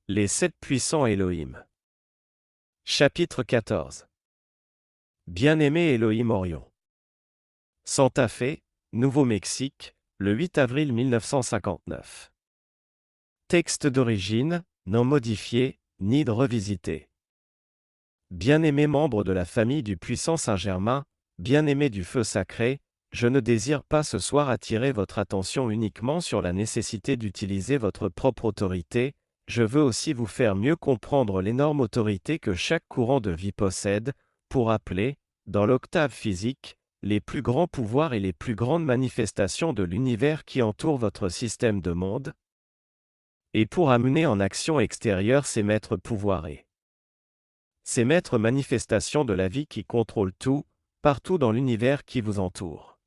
Les 7 puissants Elohim. Chapitre 14. Bien-aimé Elohim Orion. Santa Fe, Nouveau-Mexique, le 8 avril 1959. Texte d'origine, non modifié, ni revisité. Bien-aimé membre de la famille du puissant Saint-Germain, bien-aimé du feu sacré, je ne désire pas ce soir attirer votre attention uniquement sur la nécessité d'utiliser votre propre autorité, je veux aussi vous faire mieux comprendre l'énorme autorité que chaque courant de vie possède, pour appeler, dans l'octave physique, les plus grands pouvoirs et les plus grandes manifestations de l'univers qui entoure votre système de monde, et pour amener en action extérieure ces maîtres pouvoirés. Ces maîtres manifestations de la vie qui contrôlent tout, partout dans l'univers qui vous entoure.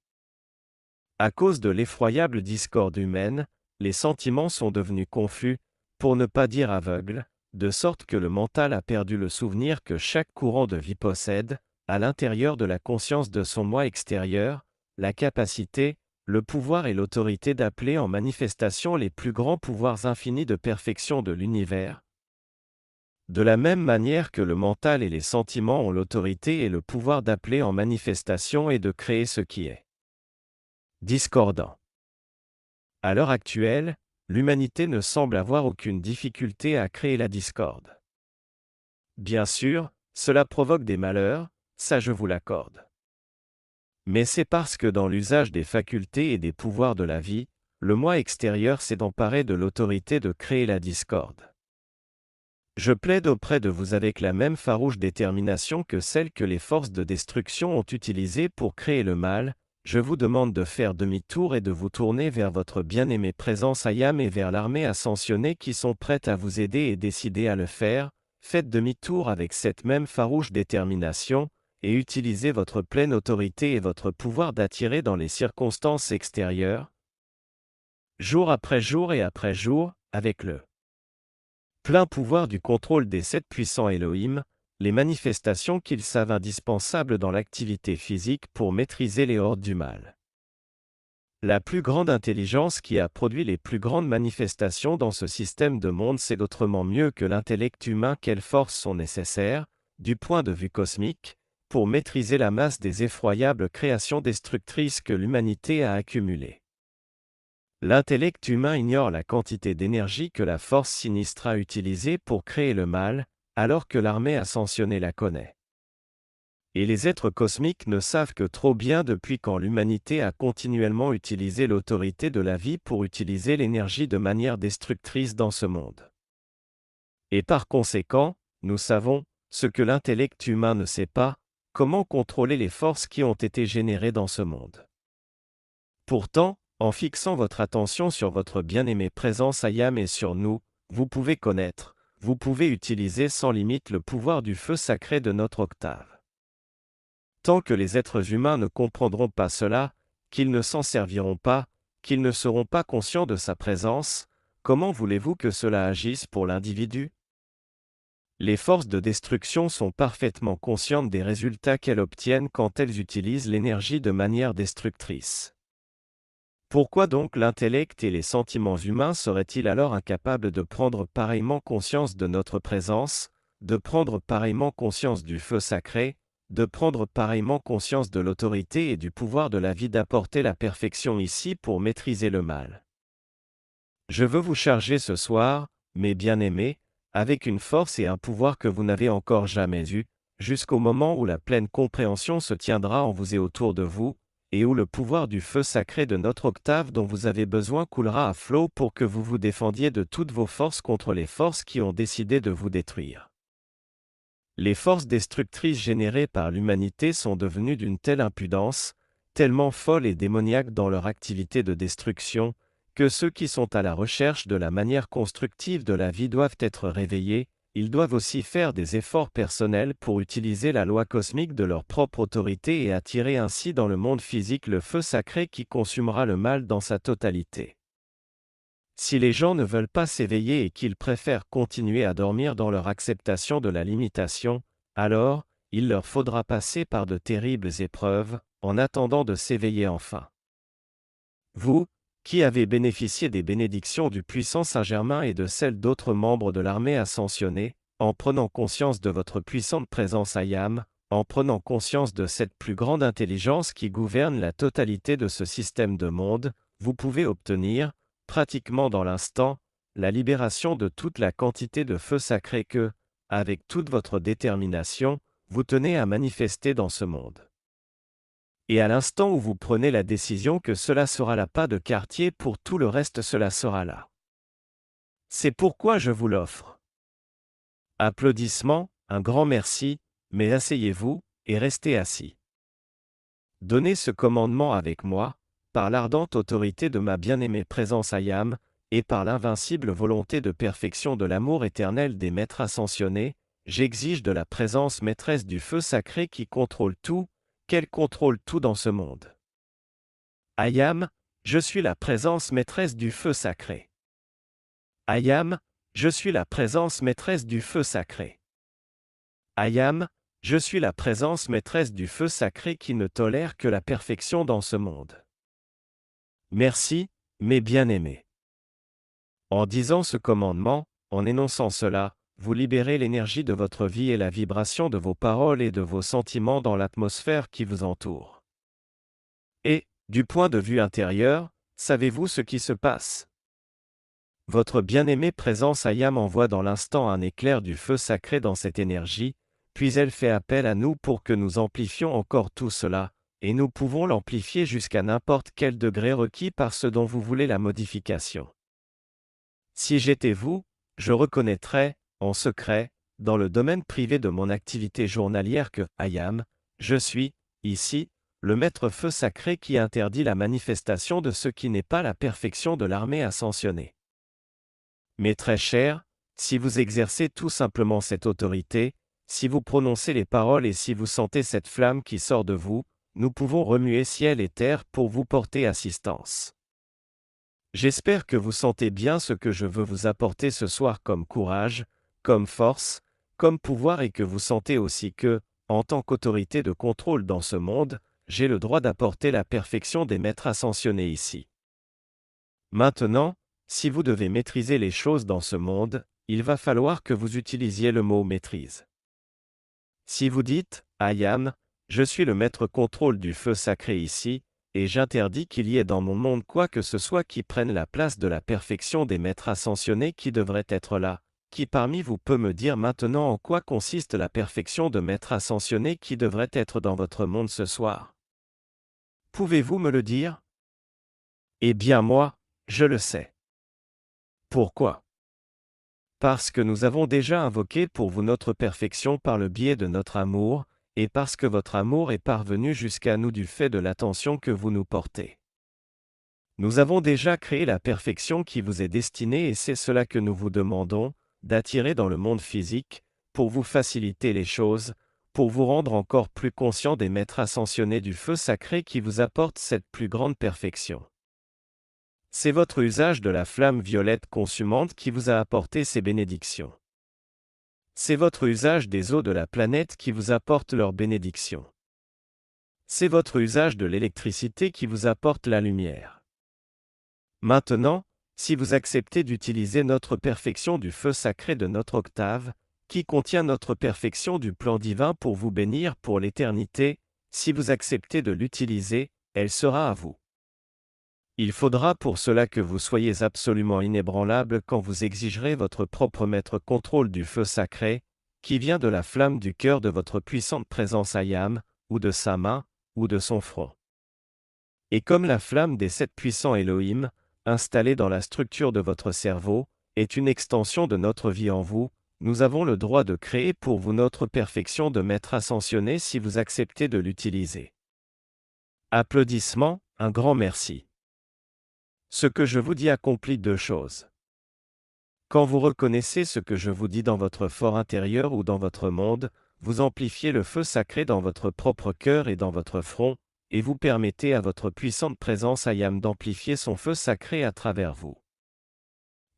À cause de l'effroyable discorde humaine, les sentiments sont devenus confus, pour ne pas dire aveugles, de sorte que le mental a perdu le souvenir que chaque courant de vie possède, à l'intérieur de la conscience de son moi extérieur, la capacité, le pouvoir et l'autorité d'appeler en manifestation les plus grands pouvoirs infinis de perfection de l'univers. De la même manière que le mental et les sentiments ont l'autorité et le pouvoir d'appeler en manifestation et de créer ce qui est discordant. À l'heure actuelle, l'humanité ne semble avoir aucune difficulté à créer la discorde. Bien sûr, cela provoque des malheurs, ça je vous l'accorde. Mais c'est parce que dans l'usage des facultés et des pouvoirs de la vie, le moi extérieur s'est emparé de l'autorité de créer la discorde. Je plaide auprès de vous avec la même farouche détermination que celle que les forces de destruction ont utilisée pour créer le mal, je vous demande de faire demi-tour et de vous tourner vers votre bien-aimée présence Ayam et vers l'armée ascensionnée qui sont prêtes à vous aider et décidées à le faire. Faites demi-tour avec cette même farouche détermination, et utilisez votre pleine autorité et votre pouvoir d'attirer dans les circonstances extérieures, jour après jour et après jour, avec le plein pouvoir du contrôle des 7 puissants Elohim, les manifestations qu'ils savent indispensables dans l'activité physique pour maîtriser les hordes du mal. La plus grande intelligence qui a produit les plus grandes manifestations dans ce système de monde sait autrement mieux que l'intellect humain quelles forces sont nécessaires, du point de vue cosmique, pour maîtriser la masse des effroyables créations destructrices que l'humanité a accumulées. L'intellect humain ignore la quantité d'énergie que la force sinistre a utilisée pour créer le mal, alors que l'armée ascensionnée la connaît. Et les êtres cosmiques ne savent que trop bien depuis quand l'humanité a continuellement utilisé l'autorité de la vie pour utiliser l'énergie de manière destructrice dans ce monde. Et par conséquent, nous savons, ce que l'intellect humain ne sait pas, comment contrôler les forces qui ont été générées dans ce monde. Pourtant, en fixant votre attention sur votre bien-aimée présence Ayam et sur nous, vous pouvez connaître, vous pouvez utiliser sans limite le pouvoir du feu sacré de notre octave. Tant que les êtres humains ne comprendront pas cela, qu'ils ne s'en serviront pas, qu'ils ne seront pas conscients de sa présence, comment voulez-vous que cela agisse pour l'individu ? Les forces de destruction sont parfaitement conscientes des résultats qu'elles obtiennent quand elles utilisent l'énergie de manière destructrice. Pourquoi donc l'intellect et les sentiments humains seraient-ils alors incapables de prendre pareillement conscience de notre présence, de prendre pareillement conscience du feu sacré, de prendre pareillement conscience de l'autorité et du pouvoir de la vie d'apporter la perfection ici pour maîtriser le mal? Je veux vous charger ce soir, mes bien-aimés, avec une force et un pouvoir que vous n'avez encore jamais eu, jusqu'au moment où la pleine compréhension se tiendra en vous et autour de vous, et où le pouvoir du feu sacré de notre octave dont vous avez besoin coulera à flot pour que vous vous défendiez de toutes vos forces contre les forces qui ont décidé de vous détruire. Les forces destructrices générées par l'humanité sont devenues d'une telle impudence, tellement folles et démoniaques dans leur activité de destruction, que ceux qui sont à la recherche de la manière constructive de la vie doivent être réveillés, ils doivent aussi faire des efforts personnels pour utiliser la loi cosmique de leur propre autorité et attirer ainsi dans le monde physique le feu sacré qui consumera le mal dans sa totalité. Si les gens ne veulent pas s'éveiller et qu'ils préfèrent continuer à dormir dans leur acceptation de la limitation, alors, il leur faudra passer par de terribles épreuves, en attendant de s'éveiller enfin. Vous, qui avez bénéficié des bénédictions du puissant Saint-Germain et de celles d'autres membres de l'armée ascensionnée, en prenant conscience de votre puissante présence Ayam, en prenant conscience de cette plus grande intelligence qui gouverne la totalité de ce système de monde, vous pouvez obtenir, pratiquement dans l'instant, la libération de toute la quantité de feu sacré que, avec toute votre détermination, vous tenez à manifester dans ce monde. Et à l'instant où vous prenez la décision que cela sera là, pas de quartier pour tout le reste, cela sera là. C'est pourquoi je vous l'offre. Applaudissements, un grand merci, mais asseyez-vous, et restez assis. Donnez ce commandement avec moi, par l'ardente autorité de ma bien-aimée présence Ayam, et par l'invincible volonté de perfection de l'amour éternel des maîtres ascensionnés, j'exige de la présence maîtresse du feu sacré qui contrôle tout, qu'elle contrôle tout dans ce monde. Ayam, je suis la présence maîtresse du feu sacré. Ayam, je suis la présence maîtresse du feu sacré. Ayam, je suis la présence maîtresse du feu sacré qui ne tolère que la perfection dans ce monde. Merci, mes bien-aimés. En disant ce commandement, en énonçant cela, vous libérez l'énergie de votre vie et la vibration de vos paroles et de vos sentiments dans l'atmosphère qui vous entoure. Et, du point de vue intérieur, savez-vous ce qui se passe? Votre bien-aimée présence Ayam envoie dans l'instant un éclair du feu sacré dans cette énergie, puis elle fait appel à nous pour que nous amplifions encore tout cela, et nous pouvons l'amplifier jusqu'à n'importe quel degré requis par ce dont vous voulez la modification. Si j'étais vous, je reconnaîtrais, en secret, dans le domaine privé de mon activité journalière que, Ayam, je suis, ici, le maître feu sacré qui interdit la manifestation de ce qui n'est pas la perfection de l'armée ascensionnée. Mes très chers, si vous exercez tout simplement cette autorité, si vous prononcez les paroles et si vous sentez cette flamme qui sort de vous, nous pouvons remuer ciel et terre pour vous porter assistance. J'espère que vous sentez bien ce que je veux vous apporter ce soir comme courage, comme force, comme pouvoir et que vous sentez aussi que, en tant qu'autorité de contrôle dans ce monde, j'ai le droit d'apporter la perfection des maîtres ascensionnés ici. Maintenant, si vous devez maîtriser les choses dans ce monde, il va falloir que vous utilisiez le mot maîtrise. Si vous dites, Ayam, je suis le maître contrôle du feu sacré ici, et j'interdis qu'il y ait dans mon monde quoi que ce soit qui prenne la place de la perfection des maîtres ascensionnés qui devraient être là, qui parmi vous peut me dire maintenant en quoi consiste la perfection de maîtres ascensionnés qui devrait être dans votre monde ce soir? Pouvez-vous me le dire? Eh bien moi, je le sais. Pourquoi? Parce que nous avons déjà invoqué pour vous notre perfection par le biais de notre amour, et parce que votre amour est parvenu jusqu'à nous du fait de l'attention que vous nous portez. Nous avons déjà créé la perfection qui vous est destinée et c'est cela que nous vous demandons, d'attirer dans le monde physique, pour vous faciliter les choses, pour vous rendre encore plus conscient des maîtres ascensionnés du feu sacré qui vous apportent cette plus grande perfection. C'est votre usage de la flamme violette consumante qui vous a apporté ces bénédictions. C'est votre usage des eaux de la planète qui vous apporte leurs bénédictions. C'est votre usage de l'électricité qui vous apporte la lumière. Maintenant, si vous acceptez d'utiliser notre perfection du feu sacré de notre octave, qui contient notre perfection du plan divin pour vous bénir pour l'éternité, si vous acceptez de l'utiliser, elle sera à vous. Il faudra pour cela que vous soyez absolument inébranlable quand vous exigerez votre propre maître contrôle du feu sacré, qui vient de la flamme du cœur de votre puissante présence Ayam, ou de sa main, ou de son front. Et comme la flamme des 7 puissants Elohim, installée dans la structure de votre cerveau, est une extension de notre vie en vous, nous avons le droit de créer pour vous notre perfection de maître ascensionné si vous acceptez de l'utiliser. Applaudissements, un grand merci. Ce que je vous dis accomplit 2 choses. Quand vous reconnaissez ce que je vous dis dans votre fort intérieur ou dans votre monde, vous amplifiez le feu sacré dans votre propre cœur et dans votre front, et vous permettez à votre puissante présence Ayam d'amplifier son feu sacré à travers vous.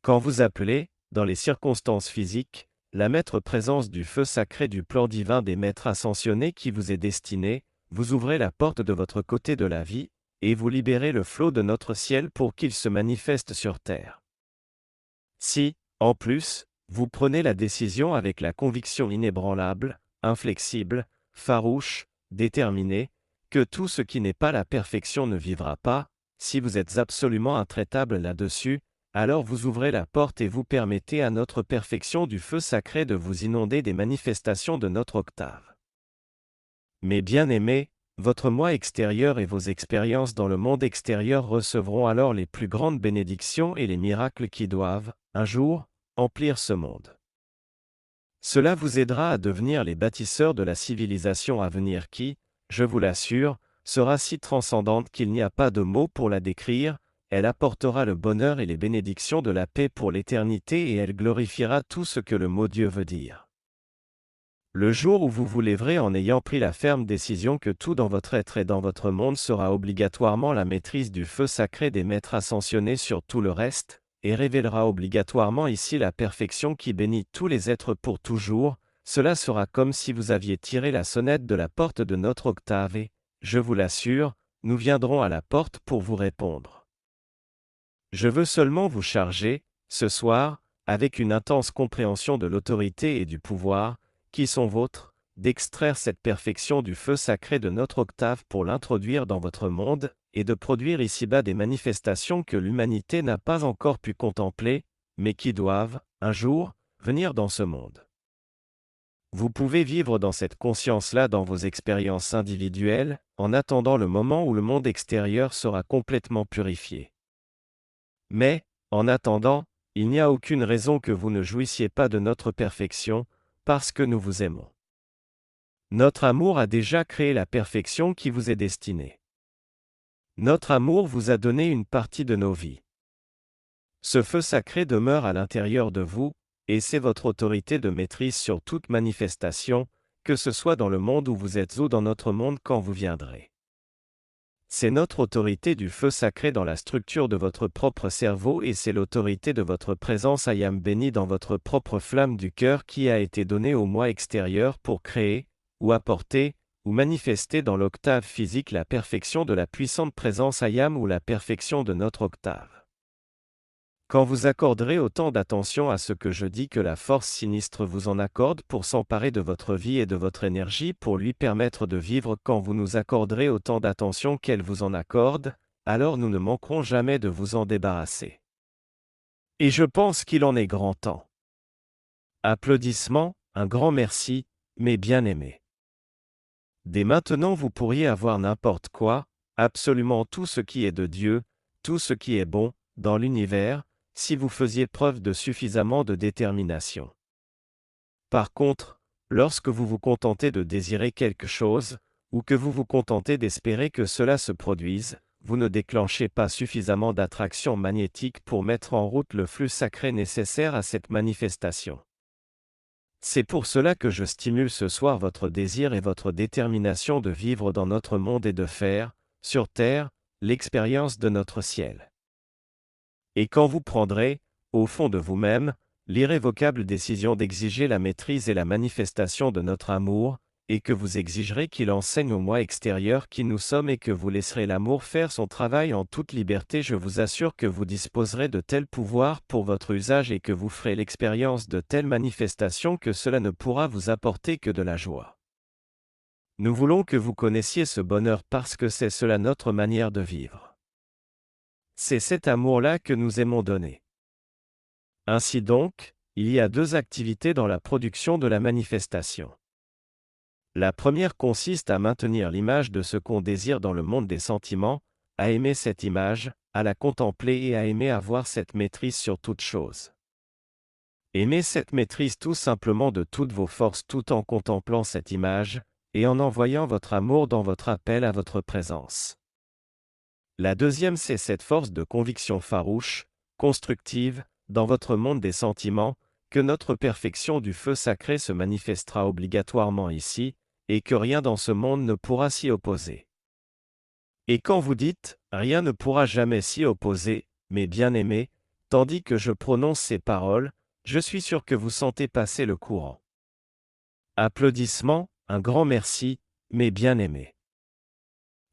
Quand vous appelez, dans les circonstances physiques, la maître présence du feu sacré du plan divin des maîtres ascensionnés qui vous est destinée, vous ouvrez la porte de votre côté de la vie, et vous libérez le flot de notre ciel pour qu'il se manifeste sur terre. Si, en plus, vous prenez la décision avec la conviction inébranlable, inflexible, farouche, déterminée, que tout ce qui n'est pas la perfection ne vivra pas, si vous êtes absolument intraitable là-dessus, alors vous ouvrez la porte et vous permettez à notre perfection du feu sacré de vous inonder des manifestations de notre octave. Mes bien-aimés, votre moi extérieur et vos expériences dans le monde extérieur recevront alors les plus grandes bénédictions et les miracles qui doivent, un jour, emplir ce monde. Cela vous aidera à devenir les bâtisseurs de la civilisation à venir qui, je vous l'assure, sera si transcendante qu'il n'y a pas de mots pour la décrire. Elle apportera le bonheur et les bénédictions de la paix pour l'éternité et elle glorifiera tout ce que le mot Dieu veut dire. Le jour où vous vous lèverez en ayant pris la ferme décision que tout dans votre être et dans votre monde sera obligatoirement la maîtrise du feu sacré des maîtres ascensionnés sur tout le reste, et révélera obligatoirement ici la perfection qui bénit tous les êtres pour toujours, cela sera comme si vous aviez tiré la sonnette de la porte de notre octave et, je vous l'assure, nous viendrons à la porte pour vous répondre. Je veux seulement vous charger, ce soir, avec une intense compréhension de l'autorité et du pouvoir, qui sont vôtres, d'extraire cette perfection du feu sacré de notre octave pour l'introduire dans votre monde, et de produire ici-bas des manifestations que l'humanité n'a pas encore pu contempler, mais qui doivent, un jour, venir dans ce monde. Vous pouvez vivre dans cette conscience-là dans vos expériences individuelles, en attendant le moment où le monde extérieur sera complètement purifié. Mais, en attendant, il n'y a aucune raison que vous ne jouissiez pas de notre perfection, parce que nous vous aimons. Notre amour a déjà créé la perfection qui vous est destinée. Notre amour vous a donné une partie de nos vies. Ce feu sacré demeure à l'intérieur de vous, et c'est votre autorité de maîtrise sur toute manifestation, que ce soit dans le monde où vous êtes ou dans notre monde quand vous viendrez. C'est notre autorité du feu sacré dans la structure de votre propre cerveau et c'est l'autorité de votre présence Ayam béni dans votre propre flamme du cœur qui a été donnée au moi extérieur pour créer, ou apporter, ou manifester dans l'octave physique la perfection de la puissante présence Ayam ou la perfection de notre octave. Quand vous accorderez autant d'attention à ce que je dis que la force sinistre vous en accorde pour s'emparer de votre vie et de votre énergie pour lui permettre de vivre quand vous nous accorderez autant d'attention qu'elle vous en accorde, alors nous ne manquerons jamais de vous en débarrasser. Et je pense qu'il en est grand temps. Applaudissements, un grand merci, mes bien-aimés. Dès maintenant vous pourriez avoir n'importe quoi, absolument tout ce qui est de Dieu, tout ce qui est bon, dans l'univers, si vous faisiez preuve de suffisamment de détermination. Par contre, lorsque vous vous contentez de désirer quelque chose, ou que vous vous contentez d'espérer que cela se produise, vous ne déclenchez pas suffisamment d'attraction magnétique pour mettre en route le flux sacré nécessaire à cette manifestation. C'est pour cela que je stimule ce soir votre désir et votre détermination de vivre dans notre monde et de faire, sur terre, l'expérience de notre ciel. Et quand vous prendrez, au fond de vous-même, l'irrévocable décision d'exiger la maîtrise et la manifestation de notre amour, et que vous exigerez qu'il enseigne au moi extérieur qui nous sommes et que vous laisserez l'amour faire son travail en toute liberté, je vous assure que vous disposerez de tels pouvoirs pour votre usage et que vous ferez l'expérience de telles manifestations que cela ne pourra vous apporter que de la joie. Nous voulons que vous connaissiez ce bonheur parce que c'est cela notre manière de vivre. C'est cet amour-là que nous aimons donner. Ainsi donc, il y a deux activités dans la production de la manifestation. La première consiste à maintenir l'image de ce qu'on désire dans le monde des sentiments, à aimer cette image, à la contempler et à aimer avoir cette maîtrise sur toute chose. Aimez cette maîtrise tout simplement de toutes vos forces tout en contemplant cette image, et en envoyant votre amour dans votre appel à votre présence. La deuxième c'est cette force de conviction farouche, constructive, dans votre monde des sentiments, que notre perfection du feu sacré se manifestera obligatoirement ici, et que rien dans ce monde ne pourra s'y opposer. Et quand vous dites « rien ne pourra jamais s'y opposer », mes bien-aimés, tandis que je prononce ces paroles, je suis sûr que vous sentez passer le courant. Applaudissements, un grand merci, mes bien-aimés.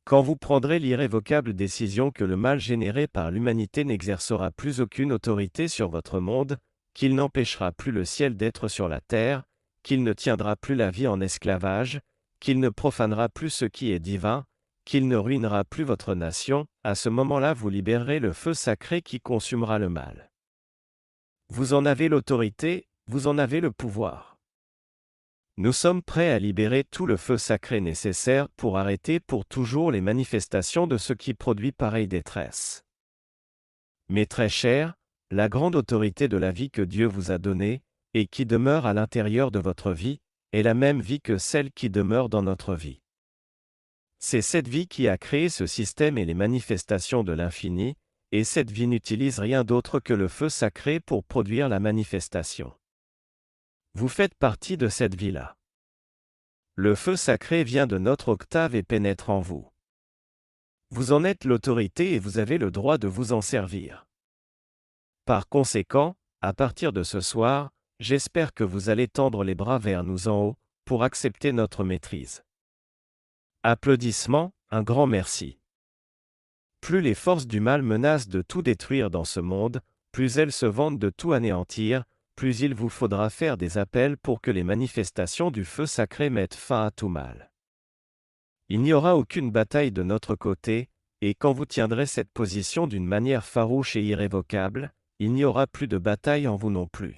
Quand vous prendrez l'irrévocable décision que le mal généré par l'humanité n'exercera plus aucune autorité sur votre monde, qu'il n'empêchera plus le ciel d'être sur la terre, qu'il ne tiendra plus la vie en esclavage, qu'il ne profanera plus ce qui est divin, qu'il ne ruinera plus votre nation, à ce moment-là vous libérerez le feu sacré qui consumera le mal. Vous en avez l'autorité, vous en avez le pouvoir. Nous sommes prêts à libérer tout le feu sacré nécessaire pour arrêter pour toujours les manifestations de ce qui produit pareille détresse. Mais très cher, la grande autorité de la vie que Dieu vous a donnée, et qui demeure à l'intérieur de votre vie, est la même vie que celle qui demeure dans notre vie. C'est cette vie qui a créé ce système et les manifestations de l'infini, et cette vie n'utilise rien d'autre que le feu sacré pour produire la manifestation. Vous faites partie de cette vie-là. Le feu sacré vient de notre octave et pénètre en vous. Vous en êtes l'autorité et vous avez le droit de vous en servir. Par conséquent, à partir de ce soir, j'espère que vous allez tendre les bras vers nous en haut, pour accepter notre maîtrise. Applaudissements, un grand merci. Plus les forces du mal menacent de tout détruire dans ce monde, plus elles se vantent de tout anéantir, plus il vous faudra faire des appels pour que les manifestations du feu sacré mettent fin à tout mal. Il n'y aura aucune bataille de notre côté, et quand vous tiendrez cette position d'une manière farouche et irrévocable, il n'y aura plus de bataille en vous non plus.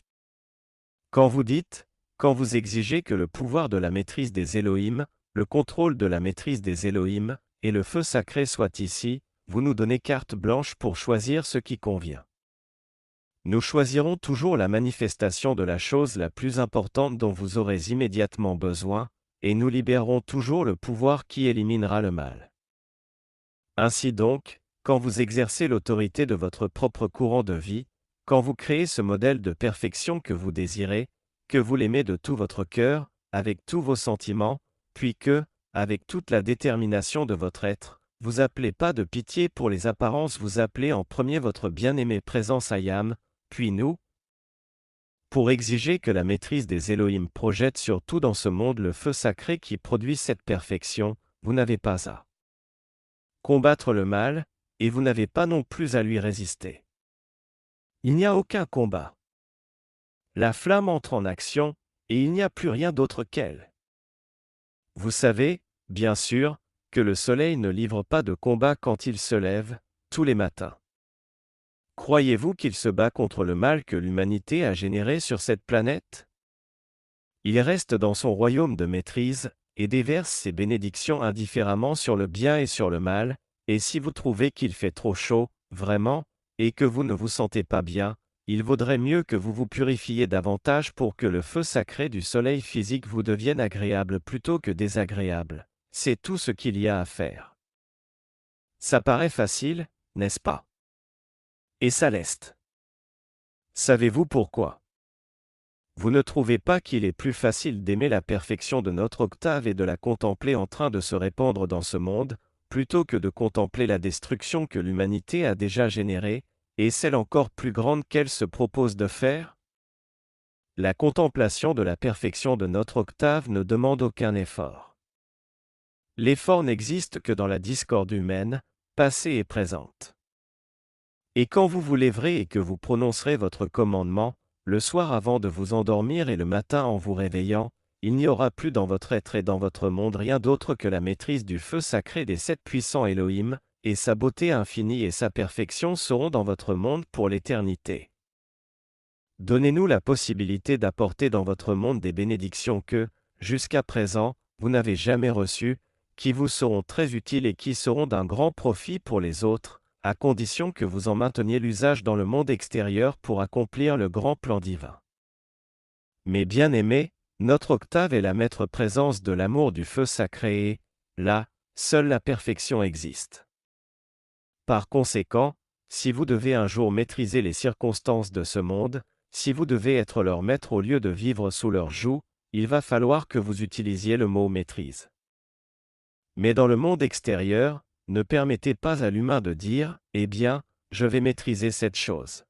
Quand vous dites, quand vous exigez que le pouvoir de la maîtrise des Elohim, le contrôle de la maîtrise des Elohim, et le feu sacré soient ici, vous nous donnez carte blanche pour choisir ce qui convient. Nous choisirons toujours la manifestation de la chose la plus importante dont vous aurez immédiatement besoin, et nous libérerons toujours le pouvoir qui éliminera le mal. Ainsi donc, quand vous exercez l'autorité de votre propre courant de vie, quand vous créez ce modèle de perfection que vous désirez, que vous l'aimez de tout votre cœur, avec tous vos sentiments, puis que, avec toute la détermination de votre être, vous appelez pas de pitié pour les apparences, vous appelez en premier votre bien-aimé présence Ayam, puis nous, pour exiger que la maîtrise des Elohim projette sur tout dans ce monde le feu sacré qui produit cette perfection, vous n'avez pas à combattre le mal, et vous n'avez pas non plus à lui résister. Il n'y a aucun combat. La flamme entre en action, et il n'y a plus rien d'autre qu'elle. Vous savez, bien sûr, que le soleil ne livre pas de combat quand il se lève, tous les matins. Croyez-vous qu'il se bat contre le mal que l'humanité a généré sur cette planète? Il reste dans son royaume de maîtrise, et déverse ses bénédictions indifféremment sur le bien et sur le mal, et si vous trouvez qu'il fait trop chaud, vraiment, et que vous ne vous sentez pas bien, il vaudrait mieux que vous vous purifiez davantage pour que le feu sacré du soleil physique vous devienne agréable plutôt que désagréable. C'est tout ce qu'il y a à faire. Ça paraît facile, n'est-ce pas? Et ça l'est. Savez-vous pourquoi? Vous ne trouvez pas qu'il est plus facile d'aimer la perfection de notre octave et de la contempler en train de se répandre dans ce monde, plutôt que de contempler la destruction que l'humanité a déjà générée, et celle encore plus grande qu'elle se propose de faire? La contemplation de la perfection de notre octave ne demande aucun effort. L'effort n'existe que dans la discorde humaine, passée et présente. Et quand vous vous lèverez et que vous prononcerez votre commandement, le soir avant de vous endormir et le matin en vous réveillant, il n'y aura plus dans votre être et dans votre monde rien d'autre que la maîtrise du feu sacré des 7 puissants Elohim, et sa beauté infinie et sa perfection seront dans votre monde pour l'éternité. Donnez-nous la possibilité d'apporter dans votre monde des bénédictions que, jusqu'à présent, vous n'avez jamais reçues, qui vous seront très utiles et qui seront d'un grand profit pour les autres, à condition que vous en mainteniez l'usage dans le monde extérieur pour accomplir le grand plan divin. Mes bien-aimés, notre octave est la maître présence de l'amour du feu sacré et, là, seule la perfection existe. Par conséquent, si vous devez un jour maîtriser les circonstances de ce monde, si vous devez être leur maître au lieu de vivre sous leur joug, il va falloir que vous utilisiez le mot maîtrise. Mais dans le monde extérieur, ne permettez pas à l'humain de dire « Eh bien, je vais maîtriser cette chose ».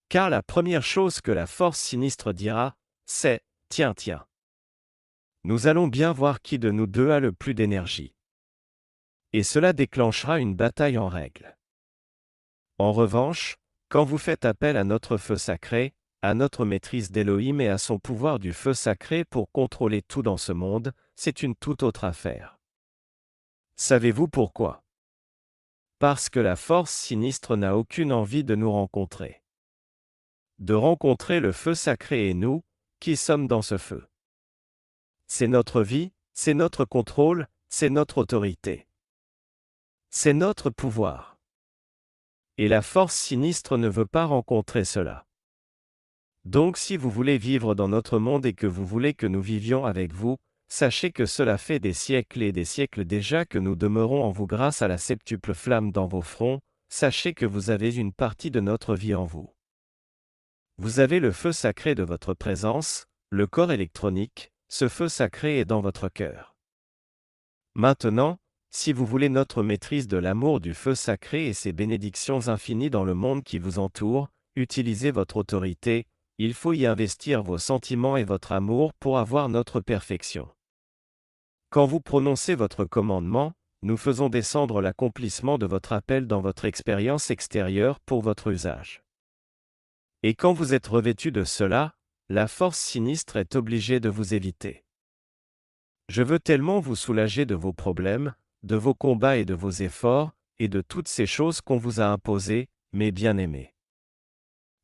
Car la première chose que la force sinistre dira, c'est « Tiens, tiens. Nous allons bien voir qui de nous deux a le plus d'énergie. » Et cela déclenchera une bataille en règle. En revanche, quand vous faites appel à notre feu sacré, à notre maîtrise d'Élohim et à son pouvoir du feu sacré pour contrôler tout dans ce monde, c'est une toute autre affaire. Savez-vous pourquoi? Parce que la force sinistre n'a aucune envie de nous rencontrer. De rencontrer le feu sacré et nous, qui sommes dans ce feu. C'est notre vie, c'est notre contrôle, c'est notre autorité. C'est notre pouvoir. Et la force sinistre ne veut pas rencontrer cela. Donc si vous voulez vivre dans notre monde et que vous voulez que nous vivions avec vous, sachez que cela fait des siècles et des siècles déjà que nous demeurons en vous grâce à la septuple flamme dans vos fronts, sachez que vous avez une partie de notre vie en vous. Vous avez le feu sacré de votre présence, le corps électronique, ce feu sacré est dans votre cœur. Maintenant, si vous voulez notre maîtrise de l'amour du feu sacré et ses bénédictions infinies dans le monde qui vous entoure, utilisez votre autorité, il faut y investir vos sentiments et votre amour pour avoir notre perfection. Quand vous prononcez votre commandement, nous faisons descendre l'accomplissement de votre appel dans votre expérience extérieure pour votre usage. Et quand vous êtes revêtu de cela, la force sinistre est obligée de vous éviter. Je veux tellement vous soulager de vos problèmes, de vos combats et de vos efforts, et de toutes ces choses qu'on vous a imposées, mes bien-aimés.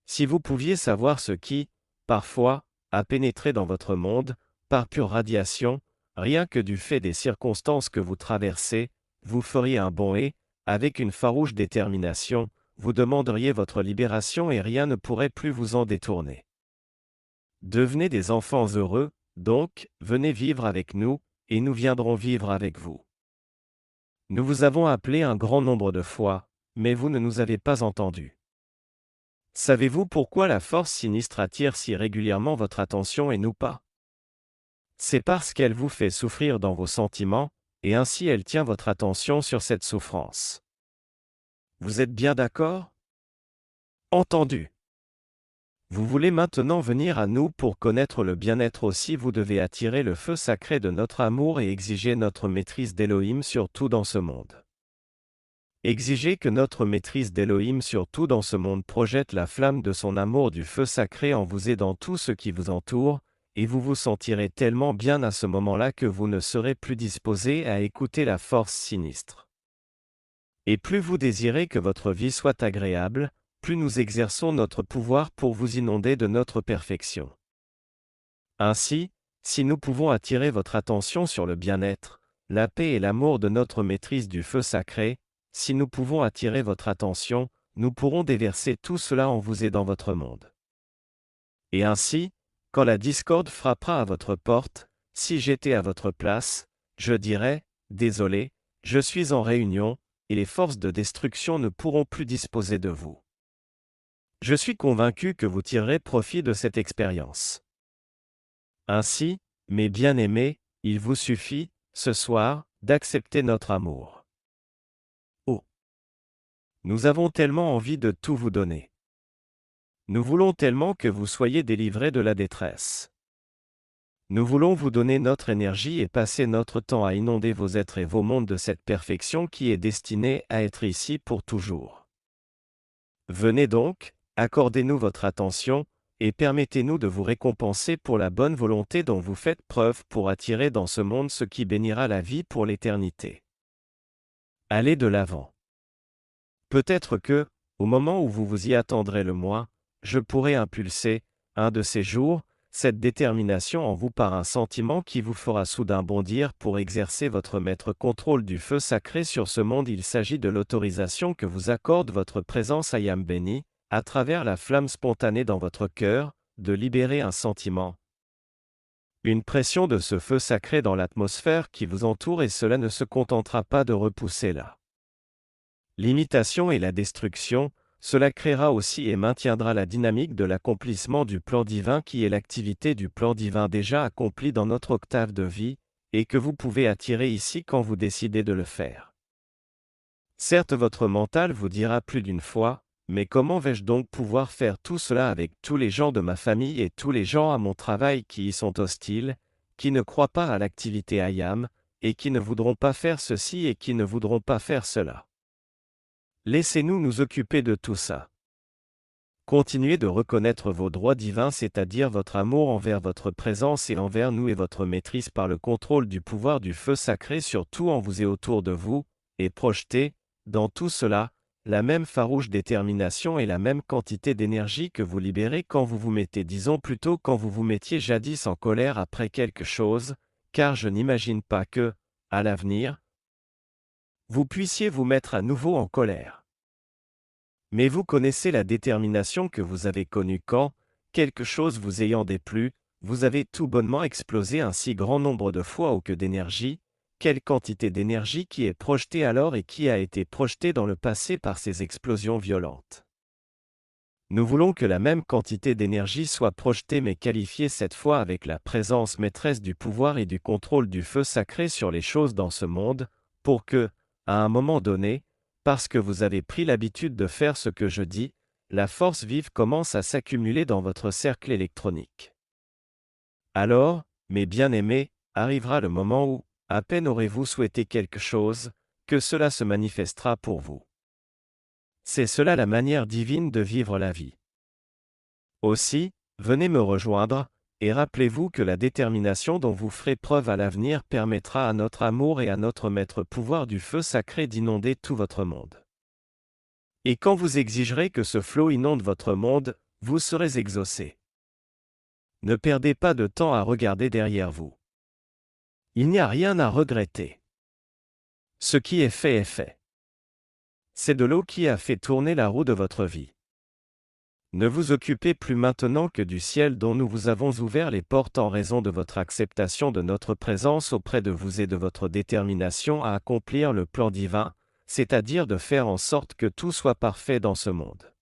Si vous pouviez savoir ce qui, parfois, a pénétré dans votre monde, par pure radiation, rien que du fait des circonstances que vous traversez, vous feriez un bond et, avec une farouche détermination, vous demanderiez votre libération et rien ne pourrait plus vous en détourner. Devenez des enfants heureux, donc, venez vivre avec nous, et nous viendrons vivre avec vous. Nous vous avons appelé un grand nombre de fois, mais vous ne nous avez pas entendus. Savez-vous pourquoi la force sinistre attire si régulièrement votre attention et nous pas? C'est parce qu'elle vous fait souffrir dans vos sentiments, et ainsi elle tient votre attention sur cette souffrance. Vous êtes bien d'accord? Entendu. Vous voulez maintenant venir à nous pour connaître le bien-être aussi, vous devez attirer le feu sacré de notre amour et exiger notre maîtrise d'Élohim sur tout dans ce monde. Exigez que notre maîtrise d'Élohim sur tout dans ce monde projette la flamme de son amour du feu sacré en vous et dans tout ce qui vous entoure, et vous vous sentirez tellement bien à ce moment-là que vous ne serez plus disposé à écouter la force sinistre. Et plus vous désirez que votre vie soit agréable, plus nous exerçons notre pouvoir pour vous inonder de notre perfection. Ainsi, si nous pouvons attirer votre attention sur le bien-être, la paix et l'amour de notre maîtrise du feu sacré, si nous pouvons attirer votre attention, nous pourrons déverser tout cela en vous et dans votre monde. Et ainsi, quand la discorde frappera à votre porte, si j'étais à votre place, je dirais, désolé, je suis en réunion, et les forces de destruction ne pourront plus disposer de vous. Je suis convaincu que vous tirerez profit de cette expérience. Ainsi, mes bien-aimés, il vous suffit, ce soir, d'accepter notre amour. Oh! Nous avons tellement envie de tout vous donner. Nous voulons tellement que vous soyez délivrés de la détresse. Nous voulons vous donner notre énergie et passer notre temps à inonder vos êtres et vos mondes de cette perfection qui est destinée à être ici pour toujours. Venez donc, accordez-nous votre attention, et permettez-nous de vous récompenser pour la bonne volonté dont vous faites preuve pour attirer dans ce monde ce qui bénira la vie pour l'éternité. Allez de l'avant. Peut-être que, au moment où vous vous y attendrez le moins, je pourrai impulser, un de ces jours, cette détermination en vous par un sentiment qui vous fera soudain bondir pour exercer votre maître contrôle du feu sacré sur ce monde. Il s'agit de l'autorisation que vous accorde votre présence Ayam béni, à travers la flamme spontanée dans votre cœur, de libérer un sentiment. Une pression de ce feu sacré dans l'atmosphère qui vous entoure et cela ne se contentera pas de repousser la l'imitation et la destruction, cela créera aussi et maintiendra la dynamique de l'accomplissement du plan divin qui est l'activité du plan divin déjà accompli dans notre octave de vie, et que vous pouvez attirer ici quand vous décidez de le faire. Certes, votre mental vous dira plus d'une fois, mais comment vais-je donc pouvoir faire tout cela avec tous les gens de ma famille et tous les gens à mon travail qui y sont hostiles, qui ne croient pas à l'activité Ayam, et qui ne voudront pas faire ceci et qui ne voudront pas faire cela. Laissez-nous nous occuper de tout ça. Continuez de reconnaître vos droits divins, c'est-à-dire votre amour envers votre présence et envers nous et votre maîtrise par le contrôle du pouvoir du feu sacré sur tout en vous et autour de vous, et projetez, dans tout cela, la même farouche détermination et la même quantité d'énergie que vous libérez quand vous vous mettez, disons plutôt quand vous vous mettiez jadis en colère après quelque chose, car je n'imagine pas que, à l'avenir, vous puissiez vous mettre à nouveau en colère. Mais vous connaissez la détermination que vous avez connue quand, quelque chose vous ayant déplu, vous avez tout bonnement explosé un si grand nombre de fois ou que d'énergie, quelle quantité d'énergie qui est projetée alors et qui a été projetée dans le passé par ces explosions violentes. Nous voulons que la même quantité d'énergie soit projetée mais qualifiée cette fois avec la présence maîtresse du pouvoir et du contrôle du feu sacré sur les choses dans ce monde, pour que, à un moment donné, parce que vous avez pris l'habitude de faire ce que je dis, la force vive commence à s'accumuler dans votre cercle électronique. Alors, mes bien-aimés, arrivera le moment où, à peine aurez-vous souhaité quelque chose, que cela se manifestera pour vous. C'est cela la manière divine de vivre la vie. Aussi, venez me rejoindre, et rappelez-vous que la détermination dont vous ferez preuve à l'avenir permettra à notre amour et à notre maître pouvoir du feu sacré d'inonder tout votre monde. Et quand vous exigerez que ce flot inonde votre monde, vous serez exaucés. Ne perdez pas de temps à regarder derrière vous. Il n'y a rien à regretter. Ce qui est fait est fait. C'est de l'eau qui a fait tourner la roue de votre vie. Ne vous occupez plus maintenant que du ciel dont nous vous avons ouvert les portes en raison de votre acceptation de notre présence auprès de vous et de votre détermination à accomplir le plan divin, c'est-à-dire de faire en sorte que tout soit parfait dans ce monde.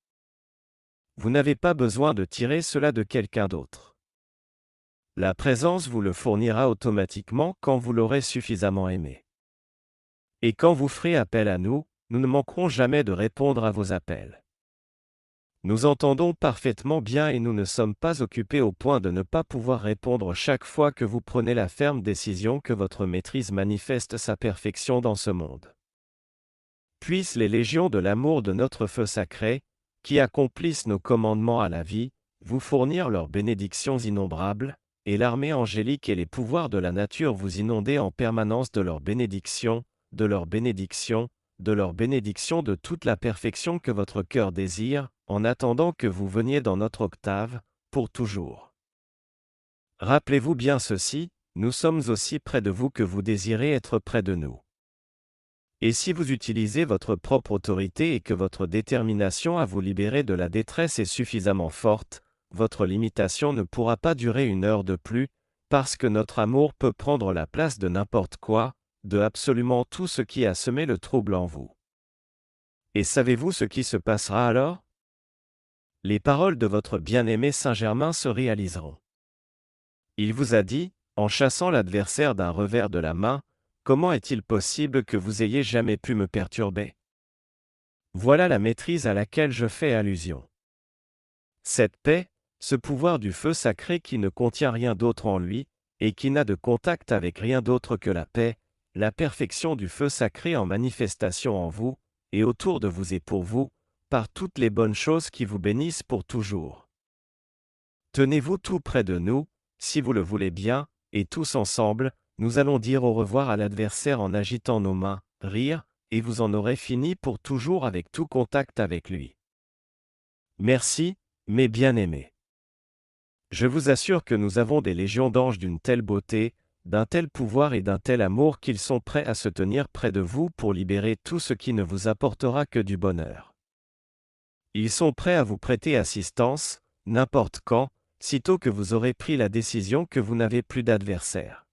Vous n'avez pas besoin de tirer cela de quelqu'un d'autre. La présence vous le fournira automatiquement quand vous l'aurez suffisamment aimé. Et quand vous ferez appel à nous, nous ne manquerons jamais de répondre à vos appels. Nous entendons parfaitement bien et nous ne sommes pas occupés au point de ne pas pouvoir répondre chaque fois que vous prenez la ferme décision que votre maîtrise manifeste sa perfection dans ce monde. Puissent les légions de l'amour de notre feu sacré, qui accomplissent nos commandements à la vie, vous fournir leurs bénédictions innombrables, et l'armée angélique et les pouvoirs de la nature vous inonder en permanence de leurs bénédictions, de leurs bénédictions, de leurs bénédictions de toute la perfection que votre cœur désire, en attendant que vous veniez dans notre octave, pour toujours. Rappelez-vous bien ceci, nous sommes aussi près de vous que vous désirez être près de nous. Et si vous utilisez votre propre autorité et que votre détermination à vous libérer de la détresse est suffisamment forte, votre limitation ne pourra pas durer une heure de plus, parce que notre amour peut prendre la place de n'importe quoi, de absolument tout ce qui a semé le trouble en vous. Et savez-vous ce qui se passera alors? Les paroles de votre bien-aimé Saint-Germain se réaliseront. Il vous a dit, en chassant l'adversaire d'un revers de la main, « Comment est-il possible que vous ayez jamais pu me perturber ?» Voilà la maîtrise à laquelle je fais allusion. Cette paix, ce pouvoir du feu sacré qui ne contient rien d'autre en lui, et qui n'a de contact avec rien d'autre que la paix, la perfection du feu sacré en manifestation en vous, et autour de vous et pour vous, par toutes les bonnes choses qui vous bénissent pour toujours. Tenez-vous tout près de nous, si vous le voulez bien, et tous ensemble, nous allons dire au revoir à l'adversaire en agitant nos mains, rire, et vous en aurez fini pour toujours avec tout contact avec lui. Merci, mes bien-aimés. Je vous assure que nous avons des légions d'anges d'une telle beauté, d'un tel pouvoir et d'un tel amour qu'ils sont prêts à se tenir près de vous pour libérer tout ce qui ne vous apportera que du bonheur. Ils sont prêts à vous prêter assistance, n'importe quand, sitôt que vous aurez pris la décision que vous n'avez plus d'adversaire.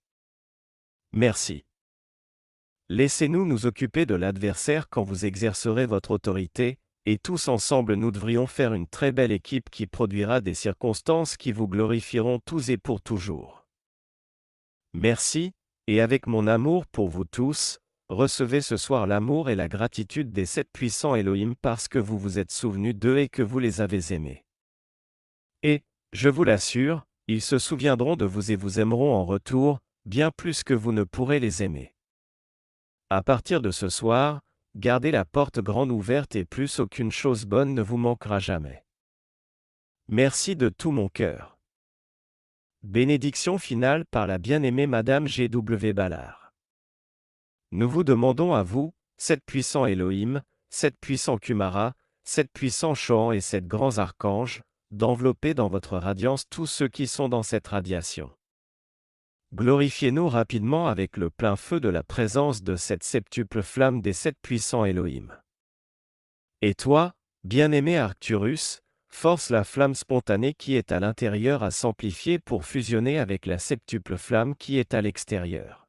Merci. Laissez-nous nous occuper de l'adversaire quand vous exercerez votre autorité, et tous ensemble nous devrions faire une très belle équipe qui produira des circonstances qui vous glorifieront tous et pour toujours. Merci, et avec mon amour pour vous tous, recevez ce soir l'amour et la gratitude des 7 puissants Elohim parce que vous vous êtes souvenus d'eux et que vous les avez aimés. Et, je vous l'assure, ils se souviendront de vous et vous aimeront en retour, bien plus que vous ne pourrez les aimer. À partir de ce soir, gardez la porte grande ouverte et plus aucune chose bonne ne vous manquera jamais. Merci de tout mon cœur. Bénédiction finale par la bien-aimée Madame G.W. Ballard. Nous vous demandons à vous, sept puissants Elohim, sept puissants Kumara, sept puissants Chohan et sept grands archanges, d'envelopper dans votre radiance tous ceux qui sont dans cette radiation. Glorifiez-nous rapidement avec le plein feu de la présence de cette septuple flamme des sept puissants Elohim. Et toi, bien-aimé Arcturus, force la flamme spontanée qui est à l'intérieur à s'amplifier pour fusionner avec la septuple flamme qui est à l'extérieur.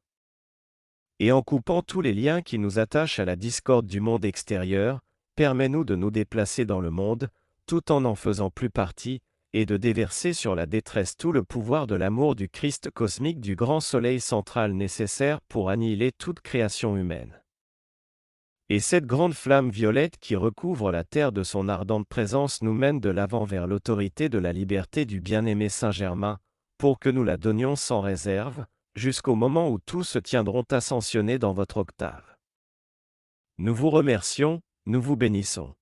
Et en coupant tous les liens qui nous attachent à la discorde du monde extérieur, permets-nous de nous déplacer dans le monde, tout en faisant plus partie, et de déverser sur la détresse tout le pouvoir de l'amour du Christ cosmique du grand soleil central nécessaire pour annihiler toute création humaine. Et cette grande flamme violette qui recouvre la terre de son ardente présence nous mène de l'avant vers l'autorité de la liberté du bien-aimé Saint-Germain, pour que nous la donnions sans réserve, jusqu'au moment où tous se tiendront ascensionnés dans votre octave. Nous vous remercions, nous vous bénissons.